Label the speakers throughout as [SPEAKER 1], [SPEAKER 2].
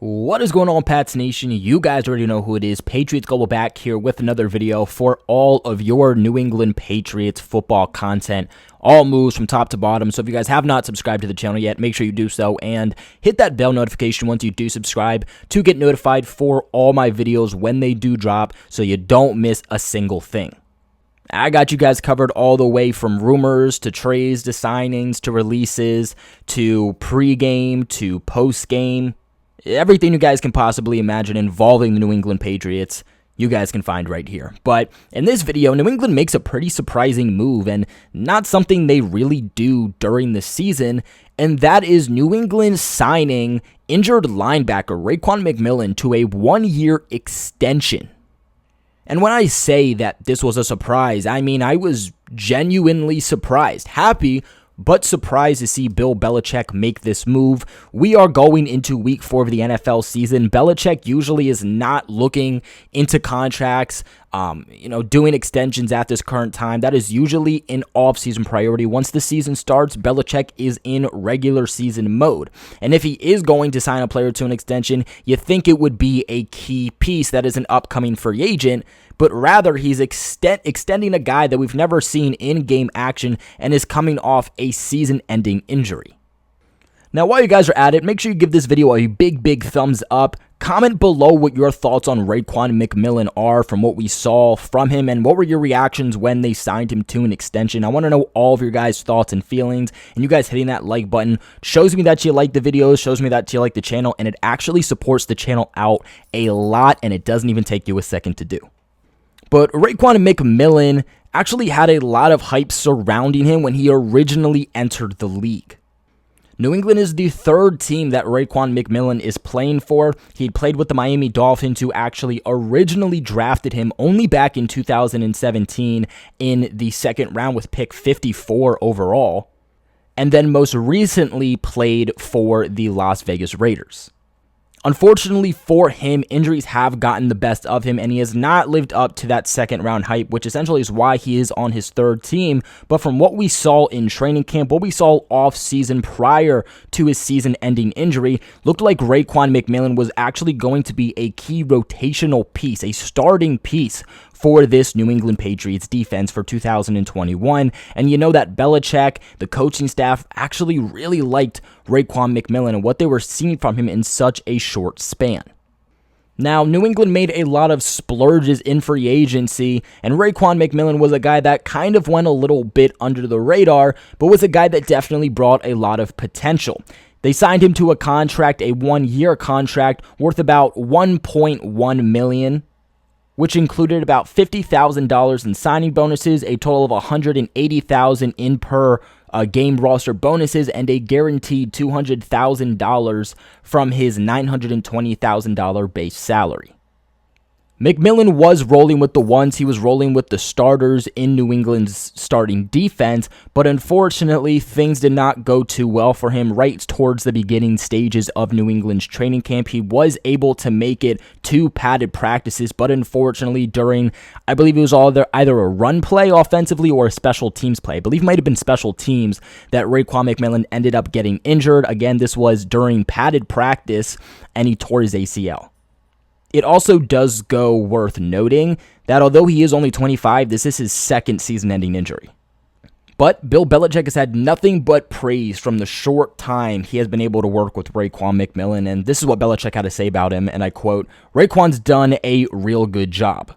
[SPEAKER 1] What is going on, Pats Nation? You guys already know who it is. Patriots Global back here with another video for all of your New England Patriots football content. All moves from top to bottom. So if you guys have not subscribed to the channel yet, make sure you do so and hit that bell notification once you do subscribe to get notified for all my videos when they do drop so you don't miss a single thing. I got you guys covered all the way from rumors to trades to signings to releases to pregame to postgame. Everything you guys can possibly imagine involving the New England Patriots, you guys can find right here. But in this video, New England makes a pretty surprising move and not something they really do during the season, and that is New England signing injured linebacker Raekwon McMillan to a one-year extension. And when I say that this was a surprise, I mean I was genuinely surprised. Happy, but surprised to see Bill Belichick make this move. We are going into week 4 of the NFL season. Belichick usually is not looking into contracts, doing extensions at this current time. That is usually an off-season priority. Once the season starts, Belichick is in regular season mode. And if he is going to sign a player to an extension, you think it would be a key piece that is an upcoming free agent, but rather he's extending a guy that we've never seen in game action and is coming off a season-ending injury. Now, while you guys are at it, make sure you give this video a big thumbs up. Comment below what your thoughts on Raekwon McMillan are from what we saw from him, and what were your reactions when they signed him to an extension. I want to know all of your guys' thoughts and feelings, and you guys hitting that like button shows me that you like the videos, shows me that you like the channel, and it actually supports the channel out a lot, and it doesn't even take you a second to do. But Raekwon McMillan actually had a lot of hype surrounding him when he originally entered the league. New England is the third team that Raekwon McMillan is playing for. He played with the Miami Dolphins, who actually originally drafted him only back in 2017 in the second round with pick 54 overall, and then most recently played for the Las Vegas Raiders. Unfortunately for him, injuries have gotten the best of him, and he has not lived up to that second-round hype, which essentially is why he is on his third team. But from what we saw in training camp, what we saw off-season prior to his season-ending injury, looked like Raekwon McMillan was actually going to be a key rotational piece, a starting piece for this New England Patriots defense for 2021. And you know that Belichick, the coaching staff, actually really liked Raekwon McMillan and what they were seeing from him in such a short span. Now, New England made a lot of splurges in free agency, and Raekwon McMillan was a guy that kind of went a little bit under the radar, but was a guy that definitely brought a lot of potential. They signed him to a contract, a one-year contract worth about $1.1 million, which included about $50,000 in signing bonuses, a total of $180,000 in per game roster bonuses, and a guaranteed $200,000 from his $920,000 base salary. McMillan was rolling with the ones. He was rolling with the starters in New England's starting defense, but unfortunately, things did not go too well for him right towards the beginning stages of New England's training camp. He was able to make it to padded practices, but unfortunately during, I believe it was either a run play offensively or a special teams play. I believe it might have been special teams that Raekwon McMillan ended up getting injured. Again, this was during padded practice, and he tore his ACL. It also does go worth noting that although he is only 25, this is his second season-ending injury. But Bill Belichick has had nothing but praise from the short time he has been able to work with Raekwon McMillan, and this is what Belichick had to say about him, and I quote, "Raekwon's done a real good job.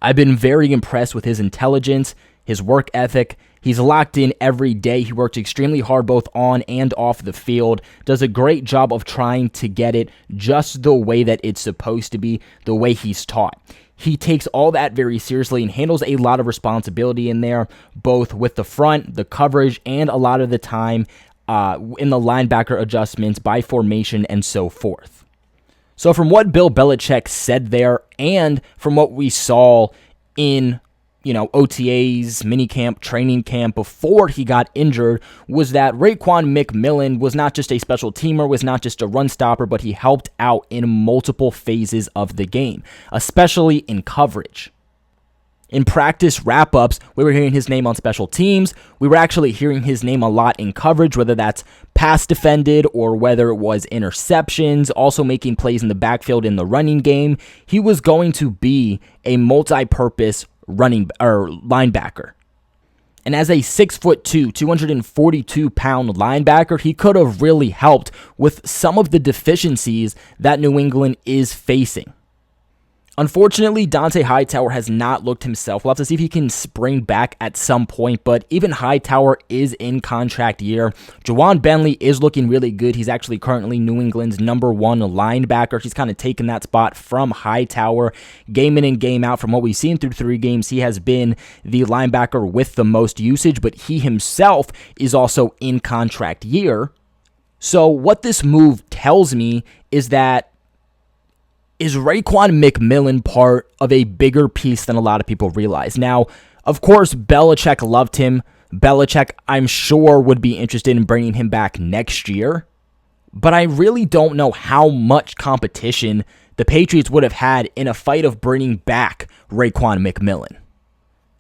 [SPEAKER 1] I've been very impressed with his intelligence, his work ethic. He's locked in every day. He works extremely hard both on and off the field, does a great job of trying to get it just the way that it's supposed to be, the way he's taught. He takes all that very seriously and handles a lot of responsibility in there, both with the front, the coverage, and a lot of the time in the linebacker adjustments by formation and so forth." So from what Bill Belichick said there, and from what we saw in OTAs, minicamp, training camp before he got injured, was that Raekwon McMillan was not just a special teamer, was not just a run stopper, but he helped out in multiple phases of the game, especially in coverage. In practice wrap-ups, we were hearing his name on special teams. We were actually hearing his name a lot in coverage, whether that's pass defended or whether it was interceptions, also making plays in the backfield in the running game. He was going to be a multi-purpose linebacker. And as a 6'2", 242-pound linebacker, he could have really helped with some of the deficiencies that New England is facing. Unfortunately, Dont'a Hightower has not looked himself. We'll have to see if he can spring back at some point, but even Hightower is in contract year. Ja'Whaun Bentley is looking really good. He's actually currently New England's #1 linebacker. He's kind of taken that spot from Hightower. Game in and game out, from what we've seen through 3 games, he has been the linebacker with the most usage, but he himself is also in contract year. So what this move tells me is that is Raekwon McMillan part of a bigger piece than a lot of people realize? Now, of course, Belichick loved him. Belichick, I'm sure, would be interested in bringing him back next year. But I really don't know how much competition the Patriots would have had in a fight of bringing back Raekwon McMillan.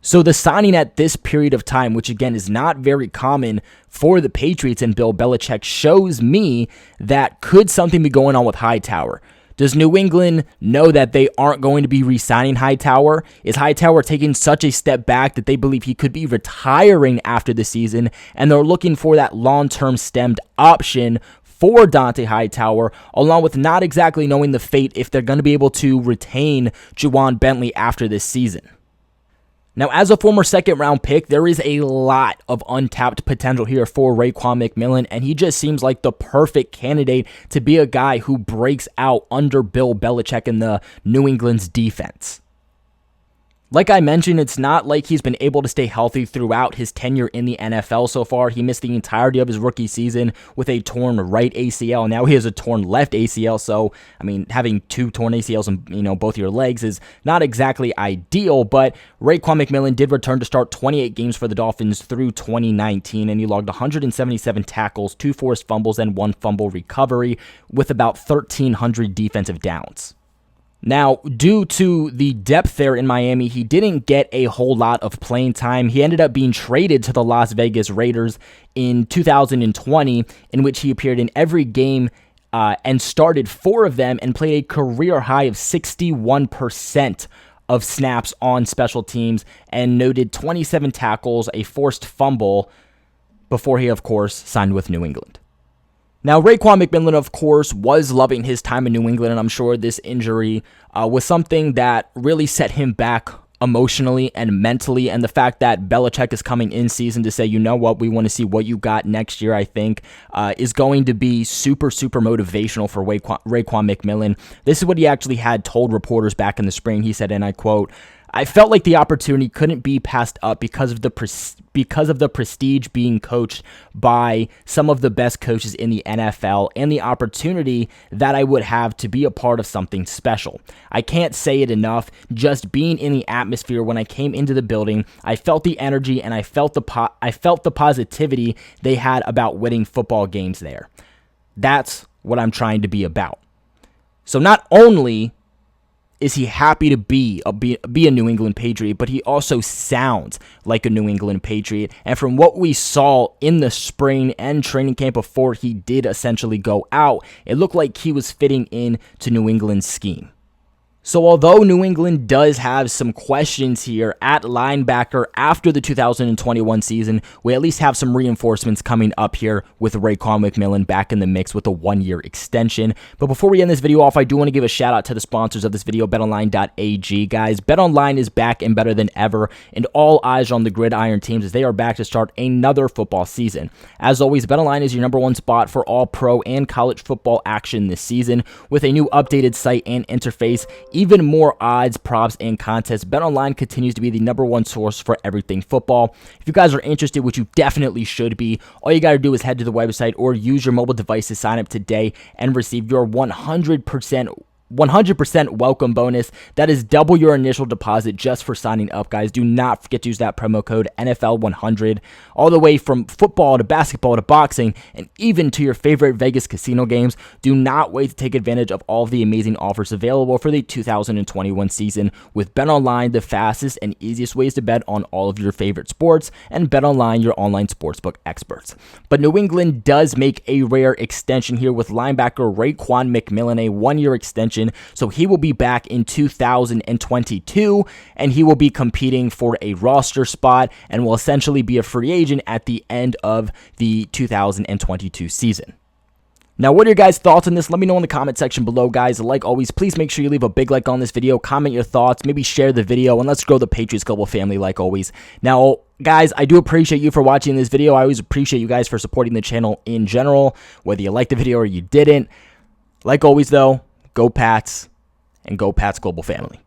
[SPEAKER 1] So the signing at this period of time, which again is not very common for the Patriots and Bill Belichick, shows me that could something be going on with Hightower? Does New England know that they aren't going to be re-signing Hightower? Is Hightower taking such a step back that they believe he could be retiring after the season, and they're looking for that long-term stemmed option for Dont'a Hightower, along with not exactly knowing the fate if they're going to be able to retain Ja'Whaun Bentley after this season? Now, as a former second-round pick, there is a lot of untapped potential here for Raekwon McMillan, and he just seems like the perfect candidate to be a guy who breaks out under Bill Belichick in the New England's defense. Like I mentioned, it's not like he's been able to stay healthy throughout his tenure in the NFL so far. He missed the entirety of his rookie season with a torn right ACL. Now he has a torn left ACL, so, I mean, having 2 torn ACLs in, both your legs is not exactly ideal, but Raekwon McMillan did return to start 28 games for the Dolphins through 2019, and he logged 177 tackles, 2 forced fumbles, and 1 fumble recovery with about 1,300 defensive downs. Now, due to the depth there in Miami, he didn't get a whole lot of playing time. He ended up being traded to the Las Vegas Raiders in 2020, in which he appeared in every game and started 4 of them and played a career high of 61% of snaps on special teams and noted 27 tackles, a forced fumble, before he, of course, signed with New England. Now, Raekwon McMillan, of course, was loving his time in New England, and I'm sure this injury was something that really set him back emotionally and mentally, and the fact that Belichick is coming in season to say, you know what, we want to see what you got next year, I think, is going to be super, super motivational for Raekwon McMillan. This is what he actually had told reporters back in the spring. He said, and I quote, "I felt like the opportunity couldn't be passed up because of the prestige being coached by some of the best coaches in the NFL and the opportunity that I would have to be a part of something special. I can't say it enough, just being in the atmosphere when I came into the building, I felt the energy and I felt the positivity they had about winning football games there. That's what I'm trying to be about." So not only is he happy to be a New England Patriot, but he also sounds like a New England Patriot. And from what we saw in the spring and training camp before he did essentially go out, it looked like he was fitting in to New England's scheme. So although New England does have some questions here at linebacker after the 2021 season, we at least have some reinforcements coming up here with Raekwon McMillan back in the mix with a 1-year extension. But before we end this video off, I do want to give a shout out to the sponsors of this video, betonline.ag. Guys, BetOnline is back and better than ever, and all eyes are on the gridiron teams as they are back to start another football season. As always, BetOnline is your #1 spot for all pro and college football action this season. With a new updated site and interface, even more odds, props, and contests, BetOnline continues to be the #1 source for everything football. If you guys are interested, which you definitely should be, all you got to do is head to the website or use your mobile device to sign up today and receive your 100% 100% welcome bonus. That is double your initial deposit just for signing up, guys. Do not forget to use that promo code NFL100. All the way from football to basketball to boxing and even to your favorite Vegas casino games. Do not wait to take advantage of all of the amazing offers available for the 2021 season with BetOnline, the fastest and easiest ways to bet on all of your favorite sports, and BetOnline, your online sportsbook experts. But New England does make a rare extension here with linebacker Raekwon McMillan, a one-year extension. So he will be back in 2022, and he will be competing for a roster spot and will essentially be a free agent at the end of the 2022 season. Now, what are your guys' thoughts on this? Let me know in the comment section below, guys. Like always, please make sure you leave a big like on this video, comment your thoughts, maybe share the video, and let's grow the Patriots Global family like always. Now, guys, I do appreciate you for watching this video. I always appreciate you guys for supporting the channel in general, whether you liked the video or you didn't. Like always, though, go Pats and go Pats Global family.